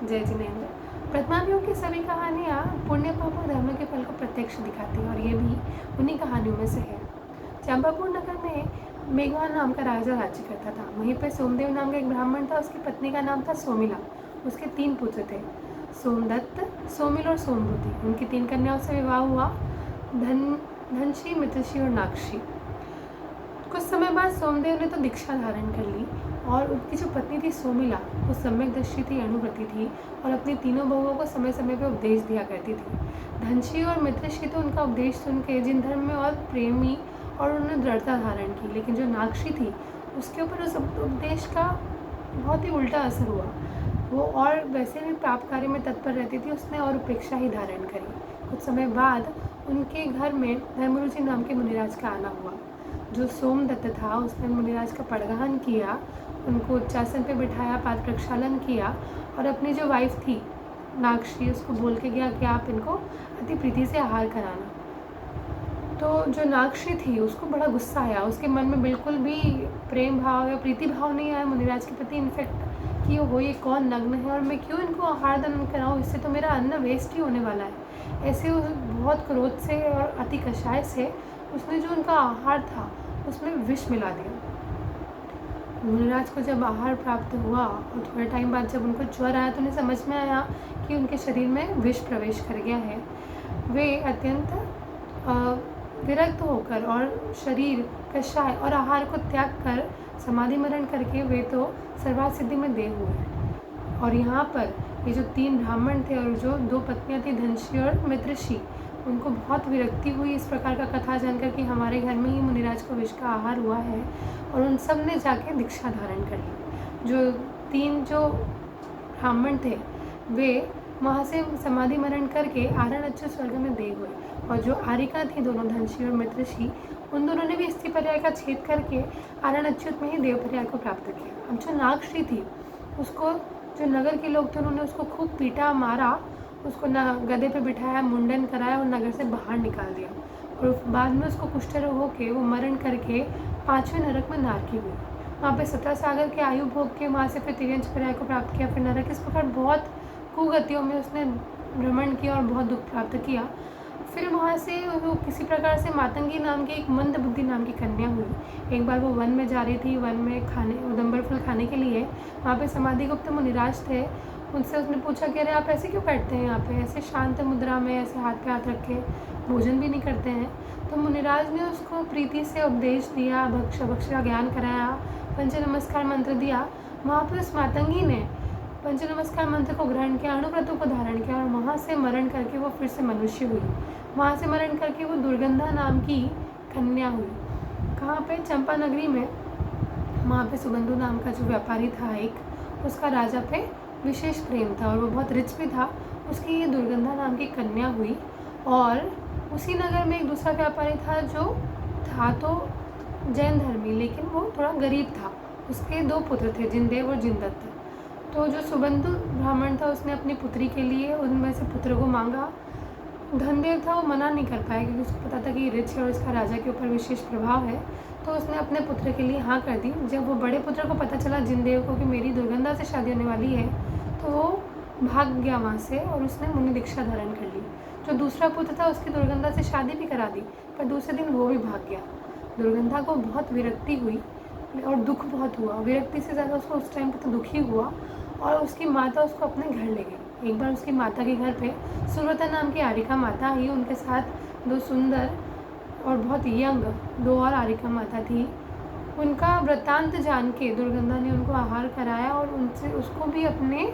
जय जिनेंद्र। पद्मावतियों की सभी कहानियाँ पुण्य पाप और धर्म के फल को प्रत्यक्ष दिखाती हैं और ये भी उन्हीं कहानियों में से है। चंपापुर नगर में मेघवान नाम का राजा राज्य करता था। वहीं पर सोमदेव नाम का एक ब्राह्मण था। उसकी पत्नी का नाम था सोमिला। उसके 3 पुत्र थे, सोमदत्त, सोमिल और सोमवती। उनकी 3 कन्याओं से विवाह हुआ, धनशी, मित्रशी और नागशी। कुछ समय बाद सोमदेव ने तो दीक्षा धारण कर ली और उनकी जो पत्नी थी सोमिला, वो सम्यक दृष्टि थी, अणुव्रती थी और अपनी तीनों बहुओं को समय समय पर उपदेश दिया करती थी। धनशी और मित्रशी तो उनका उपदेश सुन के जिन धर्म में और प्रेमी और उन्होंने दृढ़ता धारण की, लेकिन जो नागशी थी उसके ऊपर उस उपदेश का बहुत ही उल्टा असर हुआ। वो और वैसे भी पाप कार्य में तत्पर रहती थी, उसने और उपेक्षा ही धारण करी। कुछ समय बाद उनके घर में धर्मरुचि नाम के मुनिराज का आना हुआ। जो सोमदत्त था उसने मुनिराज का पड़गहन किया, उनको उच्चासन पे बिठाया, पाद प्रक्षालन किया और अपनी जो वाइफ थी नागशी उसको बोल के गया कि आप इनको अति प्रीति से आहार कराना। तो जो नागशी थी उसको बड़ा गुस्सा आया, उसके मन में बिल्कुल भी प्रेम भाव या प्रीति भाव नहीं आया मुनिराज के प्रति। इनफैक्ट कि वो ये कौन नग्न है और मैं क्यों इनको आहार दान कराऊँ, इससे तो मेरा अन्न वेस्ट ही होने वाला है। ऐसे उस बहुत क्रोध से और अति कषाय से उसने जो उनका आहार था उसमें विष मिला दिया। मुनिराज को जब आहार प्राप्त हुआ और थोड़े टाइम बाद जब उनको ज्वर आया तो उन्हें समझ में आया कि उनके शरीर में विष प्रवेश कर गया है। वे अत्यंत विरक्त होकर और शरीर कषाय और आहार को त्याग कर समाधि मरण करके वे तो सर्वार्थ सिद्धि में देव हुए। और यहाँ पर ये जो 3 ब्राह्मण थे और जो 2 पत्नियाँ थी धनशी और मित्रशी, उनको बहुत विरक्ति हुई इस प्रकार का कथा जानकर कि हमारे घर में ही मुनिराज को विष का आहार हुआ है, और उन सब ने जाके दीक्षा धारण कर ली। जो 3 जो ब्राह्मण थे वे वहाँ से समाधि मरण करके आरण अच्युत स्वर्ग में देव हुए, और जो आरिका थी दोनों धनशी और मित्रशी, उन दोनों ने भी स्त्री पर्याय का छेद करके आरण अच्युत में ही देव पर्याय को प्राप्त किया। अब जो नागश्री थी उसको जो नगर के लोग थे उन्होंने उसको खूब पीटा, मारा, उसको गधे पे बिठाया, मुंडन कराया और नगर से बाहर निकाल दिया। और बाद में उसको कुष्ठ रोग होकर वो मरण करके 5वें नरक में नारकी हुई। वहाँ पे 17 सागर के आयु भोग के वहाँ से फिर तिर्यंच पर्याय को प्राप्त किया, फिर नरक। इस प्रकार बहुत कुगतियों में उसने भ्रमण किया और बहुत दुख प्राप्त किया। फिर वहाँ से वो किसी प्रकार से मातंगी नाम की एक मंद बुद्धि नाम की कन्या हुई। एक बार वो वन में जा रही थी, वन में खाने उदम्बर फल खाने के लिए। वहाँ पे समाधि गुप्त मुनिराज थे, उनसे उसने पूछा कि अरे आप ऐसे क्यों बैठते हैं यहाँ पे, ऐसे शांत मुद्रा में ऐसे हाथ पे हाथ रखे, भोजन भी नहीं करते हैं। तो मुनिराज ने उसको प्रीति से उपदेश दिया, भक्ष का ज्ञान कराया, पंच नमस्कार मंत्र दिया। वहाँ पर उस मातंगी ने पंच नमस्कार मंत्र को ग्रहण किया, अणुव्रतों को धारण किया और वहाँ से मरण करके वो फिर से मनुष्य हुई। वहाँ से मरण करके वो दुर्गंधा नाम की कन्या हुई। कहाँ पे? चंपा नगरी में। वहाँ पे सुबंधु नाम का जो व्यापारी था एक, उसका राजा पे विशेष प्रेम था और वो बहुत रिच भी था। उसकी ये दुर्गंधा नाम की कन्या हुई। और उसी नगर में एक दूसरा व्यापारी था जो था तो जैन धर्मी, लेकिन वो थोड़ा गरीब था। उसके 2 पुत्र थे, जिनदेव और जिनदत्त। तो जो सुबंधु ब्राह्मण था उसने अपनी पुत्री के लिए उनमें से पुत्र को मांगा। धनदेव था, वो मना नहीं कर पाया क्योंकि उसको पता था कि रिच है और इसका राजा के ऊपर विशेष प्रभाव है। तो उसने अपने पुत्र के लिए हाँ कर दी। जब वो बड़े पुत्र को पता चला जिनदेव को कि मेरी दुर्गंधा से शादी होने वाली है, तो वो भाग गया वहाँ से और उसने मुनि दीक्षा धारण कर ली। जो दूसरा पुत्र था उसकी दुर्गंधा से शादी भी करा दी, पर दूसरे दिन वो भी भाग गया। दुर्गंधा को बहुत विरक्ति हुई और दुख बहुत हुआ। विरक्ति से ज़्यादा उसको उस टाइम पर तो दुखी हुआ और उसकी माता उसको अपने घर ले गई। एक बार उसकी माता के घर पे सुरवता नाम की आरिका माता आई, उनके साथ 2 सुंदर और बहुत यंग 2 और आरिका माता थी। उनका वृत्तांत जान के दुर्गंधा ने उनको आहार कराया और उनसे उसको भी अपने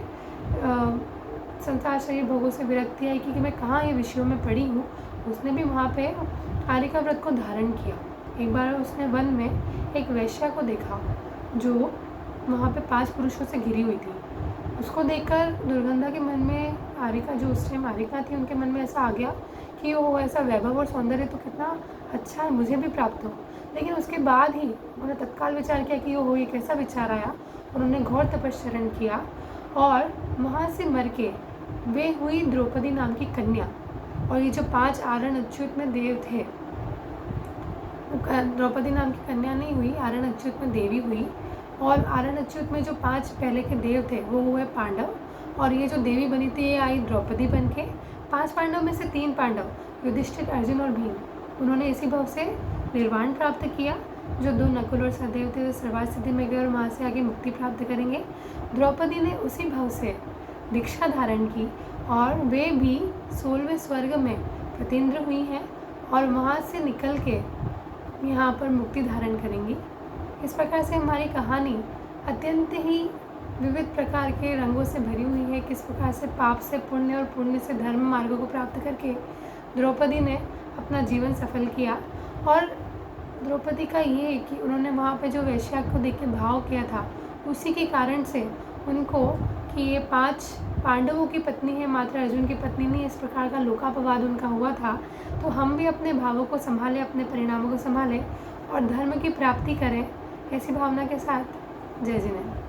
संसार शरीर भोगों से विरक्ति आई कि मैं कहाँ ये विषयों में पड़ी हूँ। उसने भी वहाँ पे आरिका व्रत को धारण किया। एक बार उसने वन में एक वैश्या को देखा जो वहाँ पे 5 पुरुषों से घिरी हुई थी। उसको देखकर दुर्गंधा के मन में, आरिका जो उस टाइम आरिका थी, उनके मन में ऐसा आ गया कि वो ऐसा वैभव और सौंदर्य तो कितना अच्छा है, मुझे भी प्राप्त हो। लेकिन उसके बाद ही उन्होंने तत्काल विचार किया कि वो ये कैसा विचार आया। उन्होंने घोर तपस्चरण किया और वहाँ से मर के वे हुई द्रौपदी नाम की कन्या। और ये जो 5 आरण अच्युत में देव थे, द्रौपदी नाम की कन्या नहीं हुई, आरण अच्युत में देवी हुई। और आरण अच्युत में जो 5 पहले के देव थे वो हुए पांडव, और ये जो देवी बनी थी ये आई द्रौपदी बन के। 5 पांडव में से 3 पांडव युधिष्ठिर, अर्जुन और भीम, उन्होंने इसी भाव से निर्वाण प्राप्त किया। जो 2 नकुल और सहदेव थे वो सर्वार्थ सिद्धि में गए और वहाँ से आगे मुक्ति प्राप्त करेंगे। द्रौपदी ने उसी भाव से दीक्षा धारण की और वे भी 16वें स्वर्ग में प्रतिंद्र हुई हैं और वहाँ से निकल के यहाँ पर मुक्ति धारण करेंगी। इस प्रकार से हमारी कहानी अत्यंत ही विविध प्रकार के रंगों से भरी हुई है। किस प्रकार से पाप से पुण्य और पुण्य से धर्म मार्गों को प्राप्त करके द्रौपदी ने अपना जीवन सफल किया। और द्रौपदी का ये कि उन्होंने वहाँ पे जो वेश्या को देख के भाव किया था, उसी के कारण से उनको कि ये 5 पांडवों की पत्नी है, मात्र अर्जुन की पत्नी नहीं, इस प्रकार का लोकापवाद उनका हुआ था। तो हम भी अपने भावों को संभालें, अपने परिणामों को संभालें और धर्म की प्राप्ति करें, ऐसी भावना के साथ। जय जिनेंद्र।